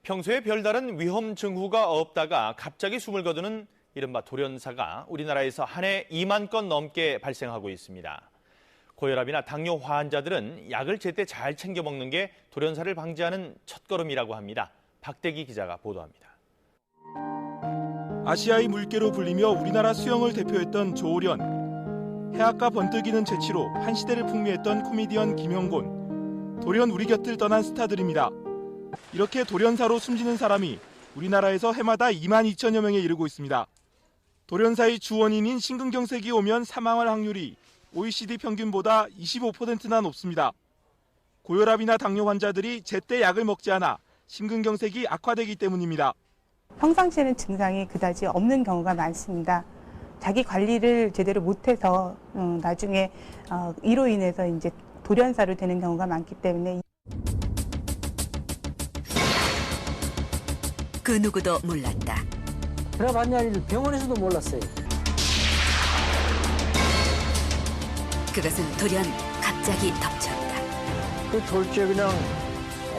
평소에 별다른 위험 징후가 없다가 갑자기 숨을 거두는 이른바 돌연사가 우리나라에서 한 해 2만 건 넘게 발생하고 있습니다. 고혈압이나 당뇨 환자들은 약을 제때 잘 챙겨 먹는 게 돌연사를 방지하는 첫걸음이라고 합니다. 박대기 기자가 보도합니다. 아시아의 물개로 불리며 우리나라 수영을 대표했던 조오련, 해학과 번뜩이는 재치로 한 시대를 풍미했던 코미디언 김형곤, 돌연 우리 곁을 떠난 스타들입니다. 이렇게 돌연사로 숨지는 사람이 우리나라에서 해마다 2만 2천여 명에 이르고 있습니다. 돌연사의 주 원인인 심근경색이 오면 사망할 확률이 OECD 평균보다 25%나 높습니다. 고혈압이나 당뇨 환자들이 제때 약을 먹지 않아 심근경색이 악화되기 때문입니다. 평상시에는 증상이 그다지 없는 경우가 많습니다. 자기 관리를 제대로 못해서 나중에 이로 인해서 이제 돌연사로 되는 경우가 많기 때문에. 그 누구도 몰랐다. 들어봤냐 병원에서도 몰랐어요. 그것은 돌연 갑자기 덮쳤다. 그 졸지에 그냥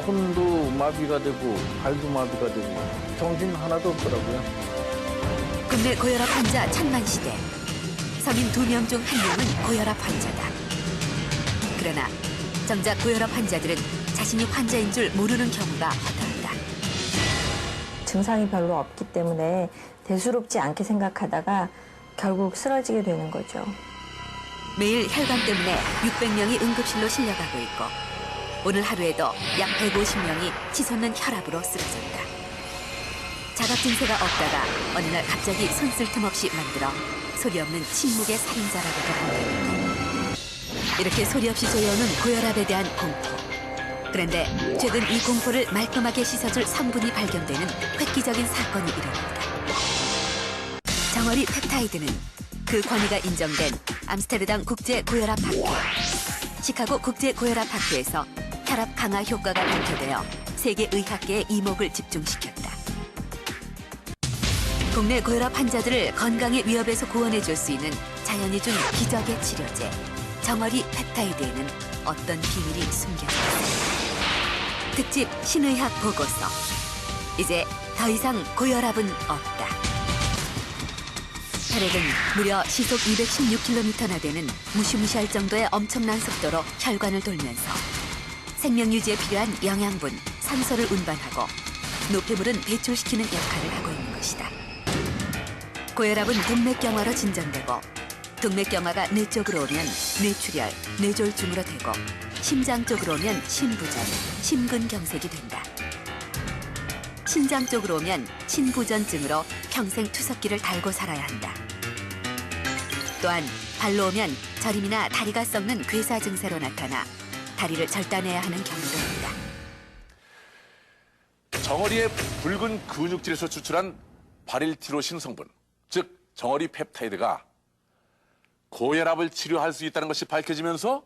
손도 마비가 되고 발도 마비가 되고 정신 하나도 없더라고요. 국내 고혈압 환자 1000만 시대. 성인 2명 중 1명은 고혈압 환자다. 그러나 정작 고혈압 환자들은 자신이 환자인 줄 모르는 경우가 허다하다. 증상이 별로 없기 때문에 대수롭지 않게 생각하다가 결국 쓰러지게 되는 거죠. 매일 혈관 때문에 600명이 응급실로 실려가고 있고 오늘 하루에도 약 150명이 치솟는 혈압으로 쓰러졌다. 자각 증세가 없다가 어느 날 갑자기 손 쓸 틈 없이 만들어 소리 없는 침묵의 살인자라고도 한다. 이렇게 소리 없이 조여오는 고혈압에 대한 공포. 그런데 최근 이 공포를 말끔하게 씻어줄 성분이 발견되는 획기적인 사건이 일어났다. 정어리 펩타이드는 그 권위가 인정된 암스테르담 국제 고혈압 학회, 시카고 국제 고혈압 학회에서 혈압 강화 효과가 밝혀되어 세계 의학계의 이목을 집중시켰다. 국내 고혈압 환자들을 건강의 위협에서 구원해줄 수 있는 자연이 준 기적의 치료제 정어리 펩타이드에는 어떤 비밀이 숨겨져 있을까? 특집 신의학 보고서. 이제 더 이상 고혈압은 없다. 혈액은 무려 시속 216km나 되는 무시무시할 정도의 엄청난 속도로 혈관을 돌면서 생명 유지에 필요한 영양분, 산소를 운반하고 노폐물은 배출시키는 역할을 하고 있는 것이다. 고혈압은 동맥경화로 진전되고 동맥경화가 뇌 쪽으로 오면 뇌출혈, 뇌졸중으로 되고 심장 쪽으로 오면 심부전, 심근경색이 된다. 신장 쪽으로 오면 신부전증으로 평생 투석기를 달고 살아야 한다. 또한 발로 오면 저림이나 다리가 썩는 괴사 증세로 나타나 다리를 절단해야 하는 경우도 있다. 정어리의 붉은 근육질에서 추출한 바릴티로신 성분, 즉 정어리 펩타이드가 고혈압을 치료할 수 있다는 것이 밝혀지면서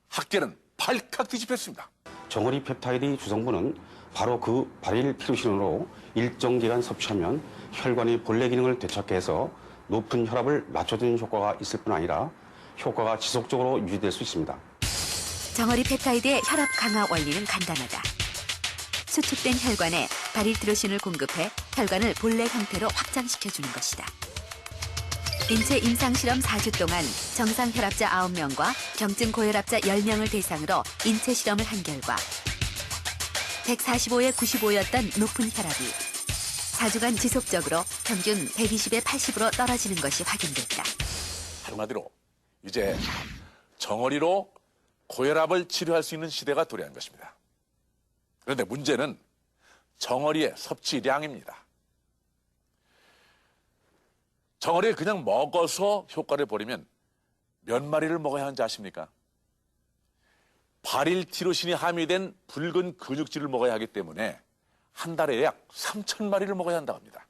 학계는 발칵 뒤집혔습니다. 정어리 펩타이드 주성분은 바로 그 바릴티로신으로 일정 기간 섭취하면 혈관의 본래 기능을 되찾게 해서 높은 혈압을 낮춰주는 효과가 있을 뿐 아니라 효과가 지속적으로 유지될 수 있습니다. 정어리 펩타이드의 혈압 강화 원리는 간단하다. 수축된 혈관에 바릴티로신을 공급해 혈관을 본래 형태로 확장시켜주는 것이다. 인체 임상실험 4주 동안 정상 혈압자 9명과 경증 고혈압자 10명을 대상으로 인체 실험을 한 결과 145에 95였던 높은 혈압이 4주간 지속적으로 평균 120에 80으로 떨어지는 것이 확인됐다. 한마디로 이제 정어리로 고혈압을 치료할 수 있는 시대가 도래한 것입니다. 그런데 문제는 정어리의 섭취량입니다. 정어리를 그냥 먹어서 효과를 보려면 몇 마리를 먹어야 하는지 아십니까? 바릴티로신이 함유된 붉은 근육질을 먹어야 하기 때문에 한 달에 약 3,000마리를 먹어야 한다고 합니다.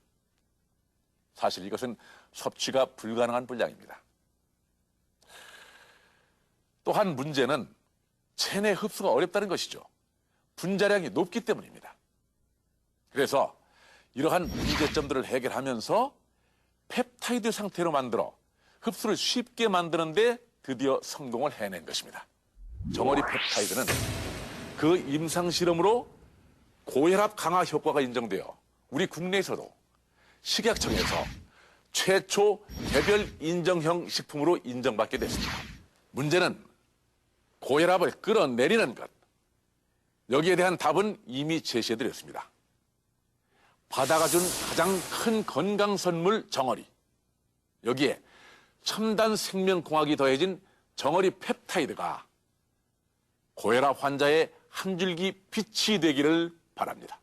사실 이것은 섭취가 불가능한 분량입니다. 또한 문제는 체내 흡수가 어렵다는 것이죠. 분자량이 높기 때문입니다. 그래서 이러한 문제점들을 해결하면서 펩타이드 상태로 만들어 흡수를 쉽게 만드는 데 드디어 성공을 해낸 것입니다. 정어리 펩타이드는 그 임상실험으로 고혈압 강화 효과가 인정되어 우리 국내에서도 식약청에서 최초 개별 인정형 식품으로 인정받게 됐습니다. 문제는 고혈압을 끌어내리는 것. 여기에 대한 답은 이미 제시해드렸습니다. 바다가 준 가장 큰 건강 선물 정어리. 여기에 첨단 생명공학이 더해진 정어리 펩타이드가 고혈압 환자의 한 줄기 빛이 되기를 바랍니다.